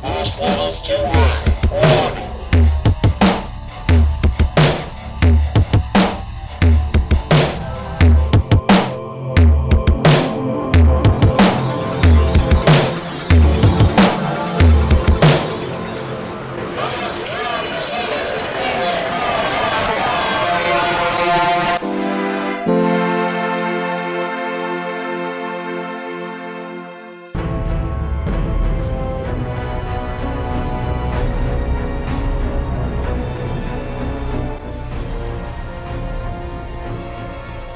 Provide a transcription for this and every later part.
Force levels too high. Warning.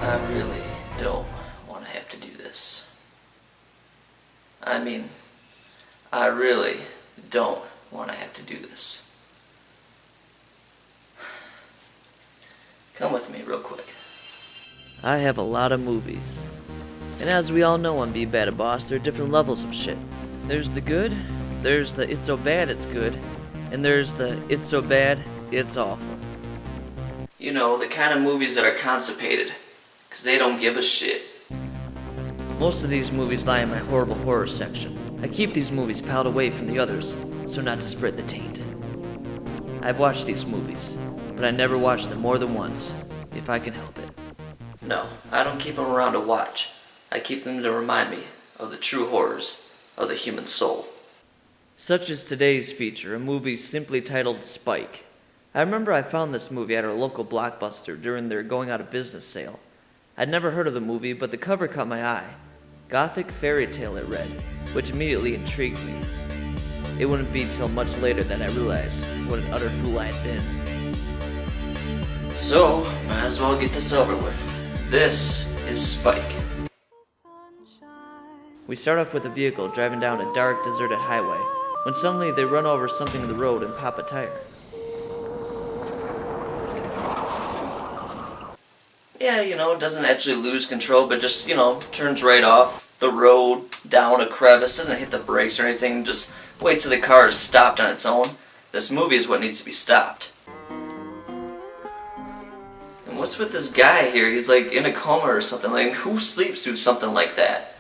I really don't want to have to do this. I really don't want to have to do this. Come with me real quick. I have a lot of movies. And as we all know on Be Bad at Boss, there are different levels of shit. There's the good, there's the it's so bad it's good, and there's the it's so bad it's awful. You know, the kind of movies that are constipated, because they don't give a shit. Most of these movies lie in my horrible horror section. I keep these movies piled away from the others, so not to spread the taint. I've watched these movies, but I never watch them more than once, if I can help it. No, I don't keep them around to watch. I keep them to remind me of the true horrors of the human soul. Such as today's feature, a movie simply titled Spike. I remember I found this movie at our local Blockbuster during their going out of business sale. I'd never heard of the movie, but the cover caught my eye. Gothic fairy tale it read, which immediately intrigued me. It wouldn't be till much later that I realized what an utter fool I had been. So, might as well get this over with. This is Spike. We start off with a vehicle driving down a dark, deserted highway, when suddenly they run over something in the road and pop a tire. Yeah, it doesn't actually lose control, but just, turns right off the road, down a crevice, doesn't hit the brakes or anything, just waits till the car is stopped on its own. This movie is what needs to be stopped. And what's with this guy here? He's like in a coma or something. Like, who sleeps through something like that?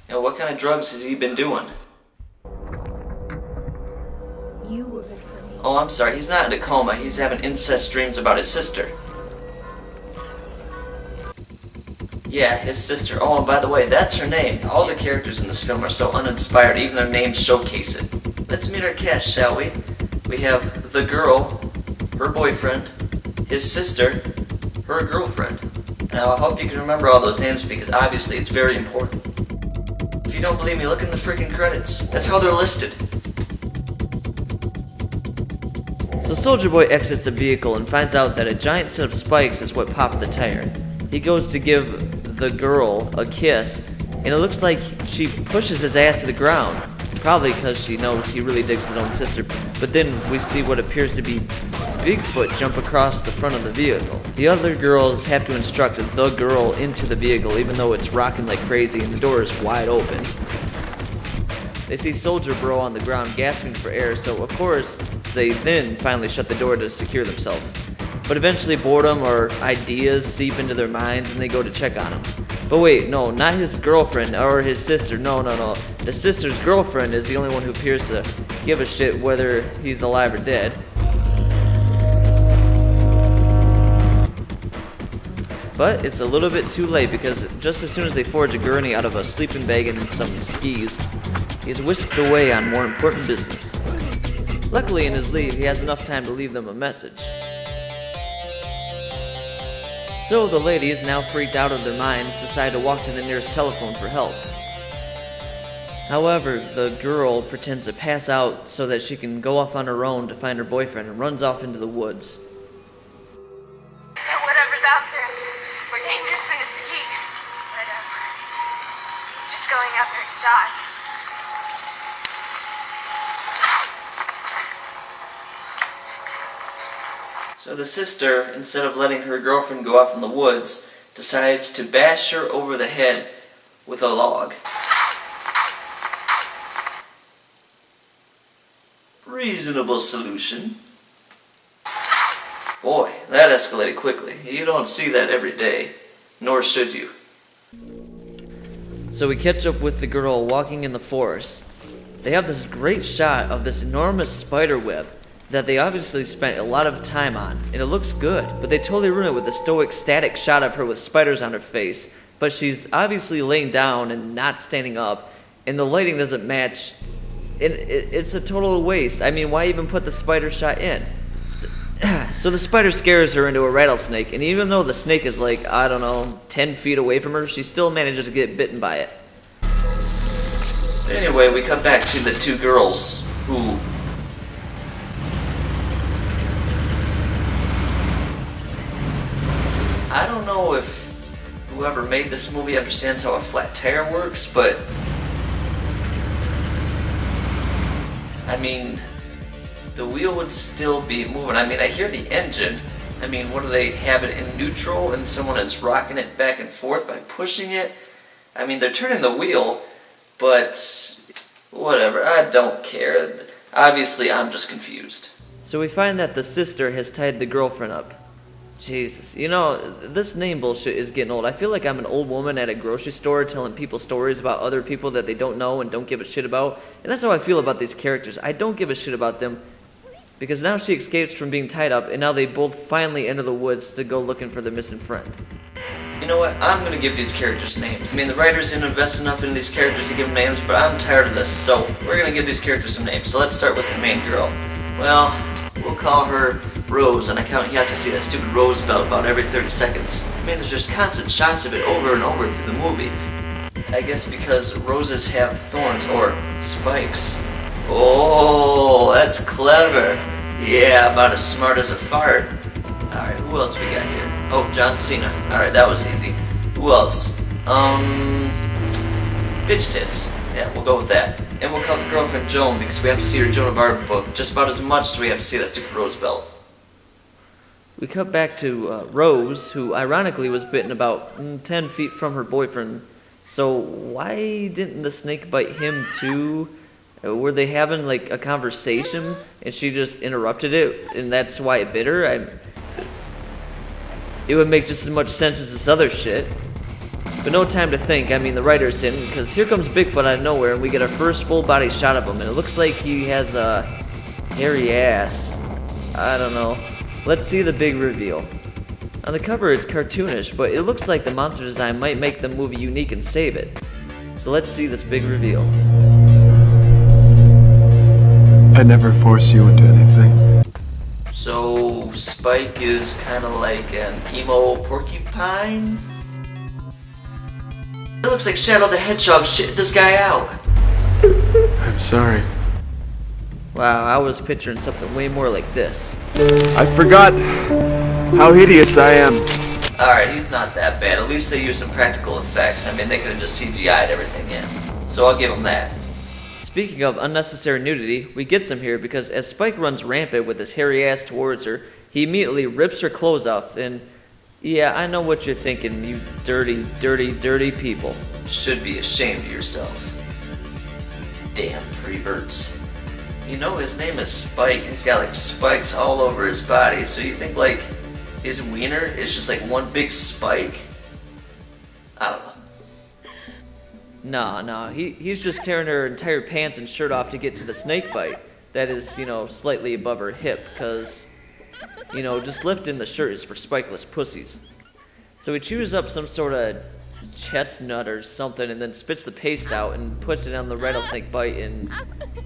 What kind of drugs has he been doing? You were good for me. Oh, I'm sorry, he's not in a coma, he's having incest dreams about his sister. Yeah, his sister. Oh, and by the way, that's her name. All the characters in this film are so uninspired, even their names showcase it. Let's meet our cast, shall we? We have the girl, her boyfriend, his sister, her girlfriend. Now, I hope you can remember all those names because obviously it's very important. If you don't believe me, look in the freaking credits. That's how they're listed. So Soldier Boy exits the vehicle and finds out that a giant set of spikes is what popped the tire. He goes to give the girl a kiss, and it looks like she pushes his ass to the ground, probably because she knows he really digs his own sister. But then we see what appears to be Bigfoot jump across the front of the vehicle. The other girls have to instruct the girl into the vehicle, even though it's rocking like crazy and the door is wide open. They see Soldier Bro on the ground gasping for air, so of course they then finally shut the door to secure themselves. But eventually boredom or ideas seep into their minds and they go to check on him. But wait, no, not his girlfriend or his sister, no. The sister's girlfriend is the only one who appears to give a shit whether he's alive or dead. But it's a little bit too late because just as soon as they forge a gurney out of a sleeping bag and some skis, he's whisked away on more important business. Luckily in his leave, he has enough time to leave them a message. So the ladies, now freaked out of their minds, decide to walk to the nearest telephone for help. However, the girl pretends to pass out so that she can go off on her own to find her boyfriend and runs off into the woods. Whatever's out there is more dangerous than a ski. But, he's just going out there to die. So the sister, instead of letting her girlfriend go off in the woods, decides to bash her over the head with a log. Reasonable solution. Boy, that escalated quickly. You don't see that every day, nor should you. So we catch up with the girl walking in the forest. they have this great shot of this enormous spider web that they obviously spent a lot of time on, and it looks good, but they totally ruin it with a stoic, static shot of her with spiders on her face, but she's obviously laying down and not standing up, and the lighting doesn't match, and it's a total waste. I mean, why even put the spider shot in? So the spider scares her into a rattlesnake, and even though the snake is like, I don't know, 10 feet away from her, she still manages to get bitten by it. Anyway, we cut back to the two girls who... I don't know if whoever made this movie understands how a flat tire works, but... I mean... the wheel would still be moving. I mean, I hear the engine. I mean, what do they have it in neutral and someone is rocking it back and forth by pushing it? I mean, they're turning the wheel, but whatever, I don't care. Obviously, I'm just confused. So we find that the sister has tied the girlfriend up. Jesus, you know, this name bullshit is getting old. I feel like I'm an old woman at a grocery store telling people stories about other people that they don't know and don't give a shit about. And that's how I feel about these characters. I don't give a shit about them. Because now she escapes from being tied up, and now they both finally enter the woods to go looking for their missing friend. You know what? I'm gonna give these characters names. I mean, the writers didn't invest enough in these characters to give them names, but I'm tired of this, so we're gonna give these characters some names. So let's start with the main girl. Well, we'll call her Rose, and you have to see that stupid rose belt about every 30 seconds. I mean, there's just constant shots of it over and over through the movie. I guess because roses have thorns, or spikes. Oh, that's clever. Yeah, about as smart as a fart. Alright, who else we got here? Oh, John Cena. Alright, that was easy. Who else? Bitch tits. Yeah, we'll go with that. And we'll call the girlfriend Joan because we have to see her Joan of Arc book just about as much as we have to see that stupid rose belt. We cut back to Rose, who ironically was bitten about 10 feet from her boyfriend. So why didn't the snake bite him too? Were they having like a conversation and she just interrupted it and that's why it bit her? It would make just as much sense as this other shit. But no time to think. I mean, the writers didn't, because here comes Bigfoot out of nowhere and we get our first full body shot of him, and it looks like he has a hairy ass. I don't know. Let's see the big reveal. On the cover it's cartoonish, but it looks like the monster design might make the movie unique and save it. So let's see this big reveal. I never force you into anything. So, Spike is kind of like an emo porcupine? It looks like Shadow the Hedgehog shit this guy out. I'm sorry. Wow, I was picturing something way more like this. I forgot how hideous I am. Alright, he's not that bad. At least they used some practical effects. I mean, they could have just CGI'd everything in. So I'll give him that. Speaking of unnecessary nudity, we get some here because as Spike runs rampant with his hairy ass towards her, he immediately rips her clothes off, and yeah, I know what you're thinking, you dirty, dirty, dirty people. Should be ashamed of yourself. Damn preverts. You know his name is Spike, and he's got like spikes all over his body, so you think like his wiener is just like one big spike? I don't know. No, he's just tearing her entire pants and shirt off to get to the snake bite. That is, you know, slightly above her hip, because, you know, just lifting the shirt is for spikeless pussies. So he chews up some sort of chestnut or something and then spits the paste out and puts it on the rattlesnake bite, and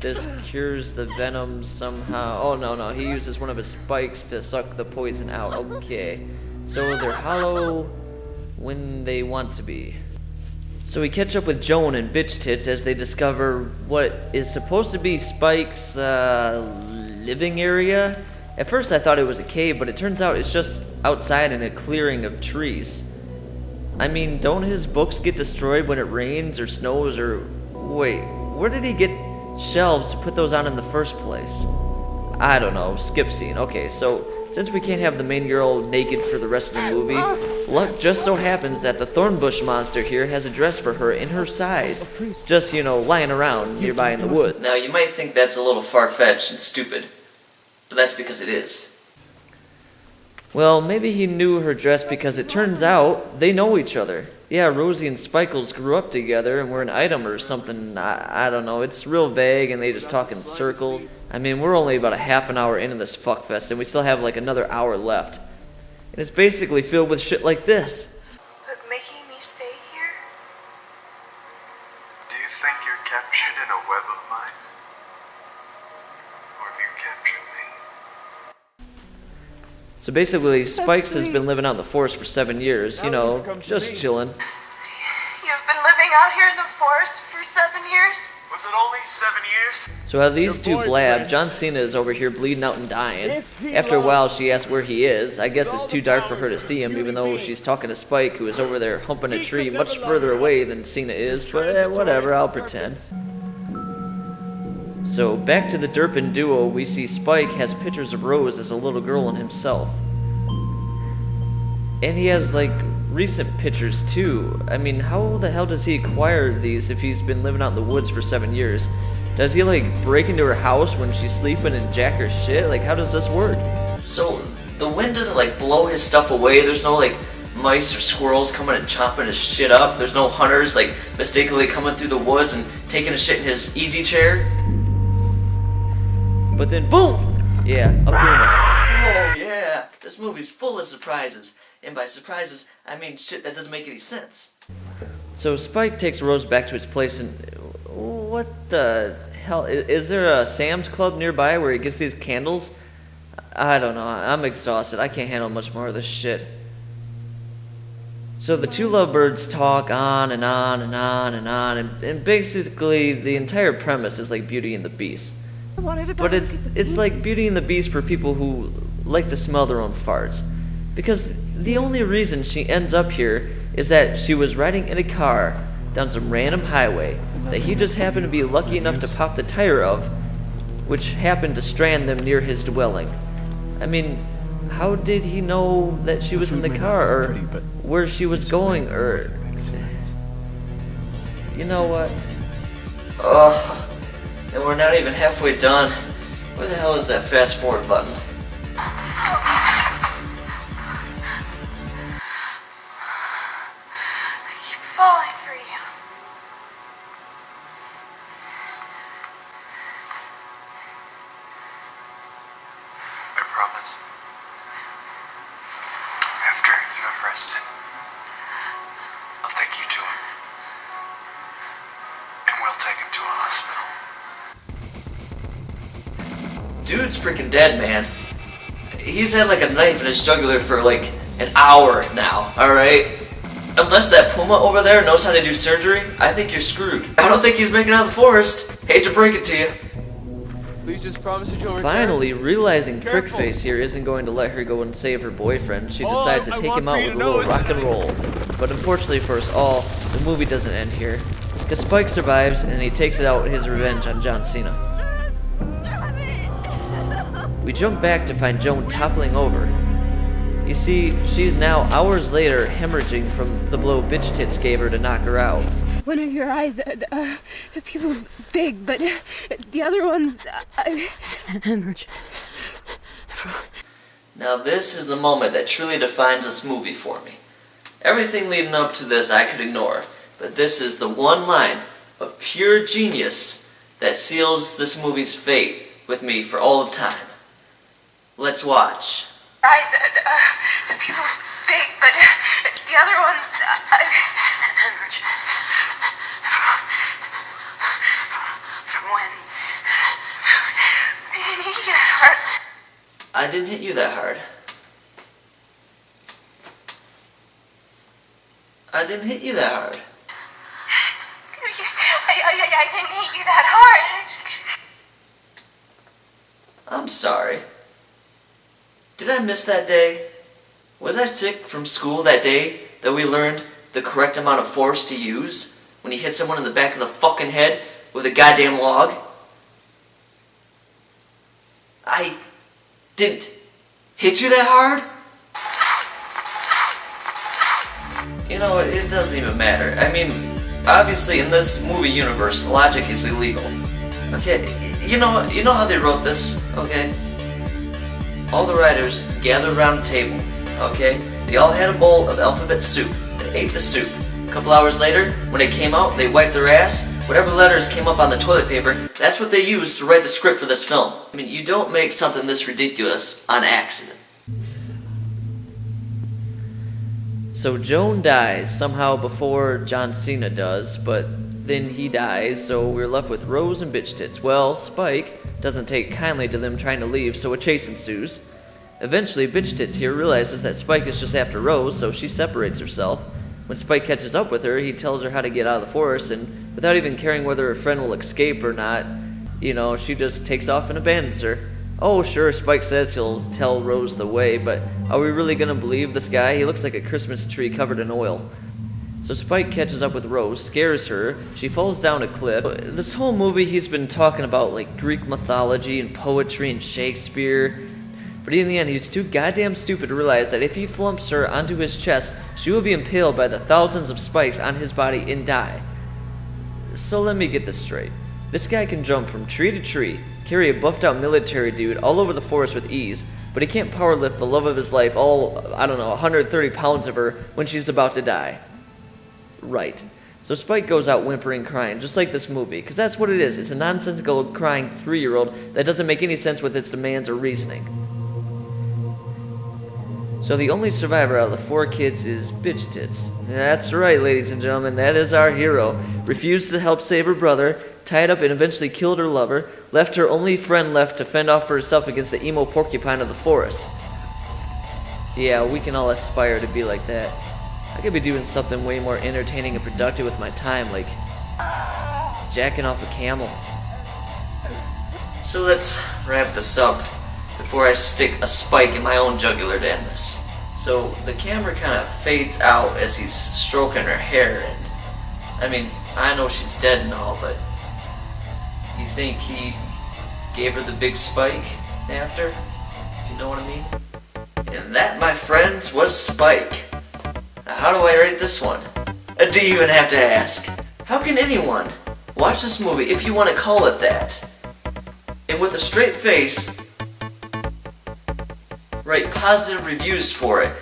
this cures the venom somehow. Oh, no, he uses one of his spikes to suck the poison out. Okay, so they're hollow when they want to be. So we catch up with Joan and Bitch Tits as they discover what is supposed to be Spike's living area. At first I thought it was a cave, but it turns out it's just outside in a clearing of trees. I mean, don't his books get destroyed when it rains or snows or... Wait, where did he get shelves to put those on in the first place? I don't know, skip scene. Okay, so since we can't have the main girl naked for the rest of the movie, luck just so happens that the thornbush monster here has a dress for her in her size, just, you know, lying around nearby in the wood. Now, you might think that's a little far-fetched and stupid, but that's because it is. Well, maybe he knew her dress because it turns out they know each other. yeah, Rosie and Spickles grew up together and were an item or something. I don't know. It's real vague and they just talk in circles. I mean, we're only about a half an hour into this fuckfest and we still have like another hour left. And it's basically filled with shit like this. But making me stay here? Do you think you're captured in a web of mine? Or have you captured me? So basically, Spikes has been living out in the forest for 7 years, you know, just chilling. You've been living out here in the forest for 7 years? Was it only 7 years? So while these two blab, John Cena is over here bleeding out and dying. After a while, she asks where he is. I guess it's too dark for her to see him, even though she's talking to Spike, who is over there humping a tree much further away than Cena is, but whatever, I'll pretend. So back to the Durpin duo, we see Spike has pictures of Rose as a little girl and himself. And he has like recent pictures too. I mean, how the hell does he acquire these if he's been living out in the woods for 7 years? Does he like break into her house when she's sleeping and jack her shit? Like, how does this work? So the wind doesn't like blow his stuff away. There's no like mice or squirrels coming and chopping his shit up. There's no hunters like mistakenly coming through the woods and taking a shit in his easy chair. But then boom! Yeah, a puma. Oh yeah, this movie's full of surprises. And by surprises, I mean shit that doesn't make any sense. So Spike takes Rose back to his place and... What the hell? Is there a Sam's Club nearby where he gets these candles? I don't know. I'm exhausted. I can't handle much more of this shit. So the two lovebirds talk on and on and on and on. And basically the entire premise is like Beauty and the Beast. But it's like Beauty and the Beast for people who like to smell their own farts. Because the only reason she ends up here is that she was riding in a car down some random highway that he just happened to be lucky enough to pop the tire of, which happened to strand them near his dwelling. I mean, how did he know that she was in the car, or where she was going, or... You know what? Ugh. And we're not even halfway done. Where the hell is that fast forward button? I keep falling for you. I promise. After you have rested, I'll take you to him. And we'll take him to a hospital. Dude's freaking dead, man. He's had like a knife in his jugular for like an hour now, alright? Unless that puma over there knows how to do surgery, I think you're screwed. I don't think he's making it out of the forest. Hate to break it to you. Please just promise that you'll return. Finally, realizing Careful. Prickface here isn't going to let her go and save her boyfriend, she All decides to I take want him for out you with to a know little is rock that and roll. But unfortunately for us all, the movie doesn't end here. Because Spike survives and he takes out his revenge on John Cena. We jump back to find Joan toppling over. You see, she's now hours later hemorrhaging from the blow Bitch Tits gave her to knock her out. One of your eyes, the pupil's big, but the other one's, hemorrhage. Now this is the moment that truly defines this movie for me. Everything leading up to this I could ignore, but this is the one line of pure genius that seals this movie's fate with me for all of time. Let's watch. Eyes, the pupil's big, but the other one's, hemorrhage. From when? I didn't hit you that hard. I didn't hit you that hard. I didn't hit you that hard. I didn't hit you that hard. I'm sorry. Did I miss that day? Was I sick from school that day that we learned the correct amount of force to use when you hit someone in the back of the fucking head with a goddamn log? I didn't hit you that hard? You know, it doesn't even matter. I mean, obviously in this movie universe, logic is illegal. Okay, you know how they wrote this, okay? All the writers gathered around a table, okay? They all had a bowl of alphabet soup. They ate the soup. A couple hours later, when it came out, they wiped their ass. Whatever letters came up on the toilet paper, that's what they used to write the script for this film. I mean, you don't make something this ridiculous on accident. So Joan dies somehow before John Cena does, but then he dies, so we're left with Rose and Bitch Tits. Well, Spike doesn't take kindly to them trying to leave, so a chase ensues. Eventually, Bitch Tits here realizes that Spike is just after Rose, so she separates herself. When Spike catches up with her, he tells her how to get out of the forest, and without even caring whether her friend will escape or not, you know, she just takes off and abandons her. Oh, sure, Spike says he'll tell Rose the way, but are we really gonna believe this guy? He looks like a Christmas tree covered in oil. So Spike catches up with Rose, scares her, she falls down a cliff. This whole movie he's been talking about like Greek mythology and poetry and Shakespeare, but in the end he's too goddamn stupid to realize that if he flumps her onto his chest, she will be impaled by the thousands of spikes on his body and die. So let me get this straight. This guy can jump from tree to tree, carry a buffed out military dude all over the forest with ease, but he can't power lift the love of his life, all, 130 pounds of her, when she's about to die. Right. So Spike goes out whimpering, crying, just like this movie, because that's what it is. It's a nonsensical, crying 3-year-old that doesn't make any sense with its demands or reasoning. So the only survivor out of the 4 kids is Bitch Tits. That's right, ladies and gentlemen, that is our hero. Refused to help save her brother, tied up and eventually killed her lover, left her only friend left to fend off for herself against the emo porcupine of the forest. Yeah, we can all aspire to be like that. I could be doing something way more entertaining and productive with my time, like jacking off a camel. So let's wrap this up before I stick a spike in my own jugular to end this. So the camera kind of fades out as he's stroking her hair, and I mean, I know she's dead and all, but you think he gave her the big spike after? If you know what I mean? And that, my friends, was Spike. Now, how do I rate this one? Do you even have to ask? How can anyone watch this movie, if you want to call it that, and with a straight face, write positive reviews for it?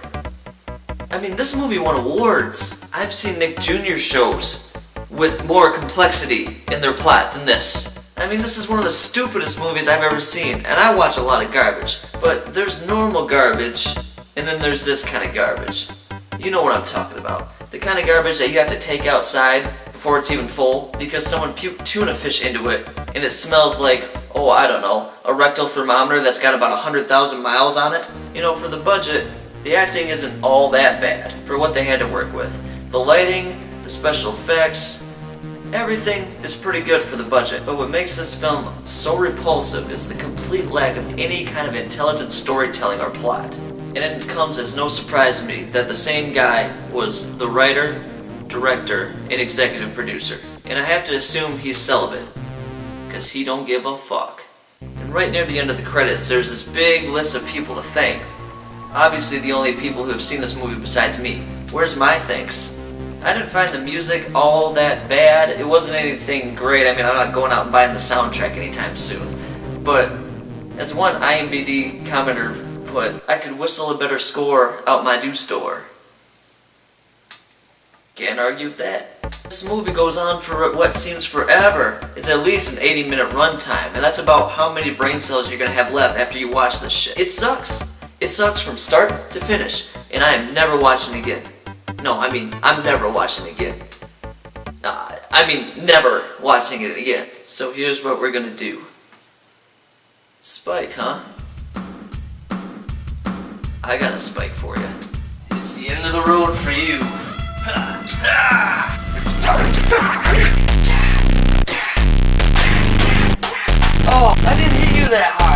I mean, this movie won awards. I've seen Nick Jr. shows with more complexity in their plot than this. I mean, this is one of the stupidest movies I've ever seen, and I watch a lot of garbage. But there's normal garbage, and then there's this kind of garbage. You know what I'm talking about. The kind of garbage that you have to take outside before it's even full because someone puked tuna fish into it, and it smells like, oh, I don't know, a rectal thermometer that's got about 100,000 miles on it. You know, for the budget, the acting isn't all that bad for what they had to work with. The lighting, the special effects, everything is pretty good for the budget. But what makes this film so repulsive is the complete lack of any kind of intelligent storytelling or plot. And it comes as no surprise to me that the same guy was the writer, director, and executive producer. And I have to assume he's celibate, because he don't give a fuck. And right near the end of the credits, there's this big list of people to thank. Obviously the only people who have seen this movie besides me. Where's my thanks? I didn't find the music all that bad. It wasn't anything great. I mean, I'm not going out and buying the soundtrack anytime soon. But as one IMDb commenter put, I could whistle a better score out my do store. Can't argue with that. This movie goes on for what seems forever. It's at least an 80-minute runtime, and that's about how many brain cells you're gonna have left after you watch this shit. It sucks. It sucks from start to finish, and I am never watching it again. No, I mean, I'm never watching it again. Never watching it again. So here's what we're gonna do. Spike, huh? I got a spike for you. It's the end of the road for you. It's time to die! Oh, I didn't hit you that hard.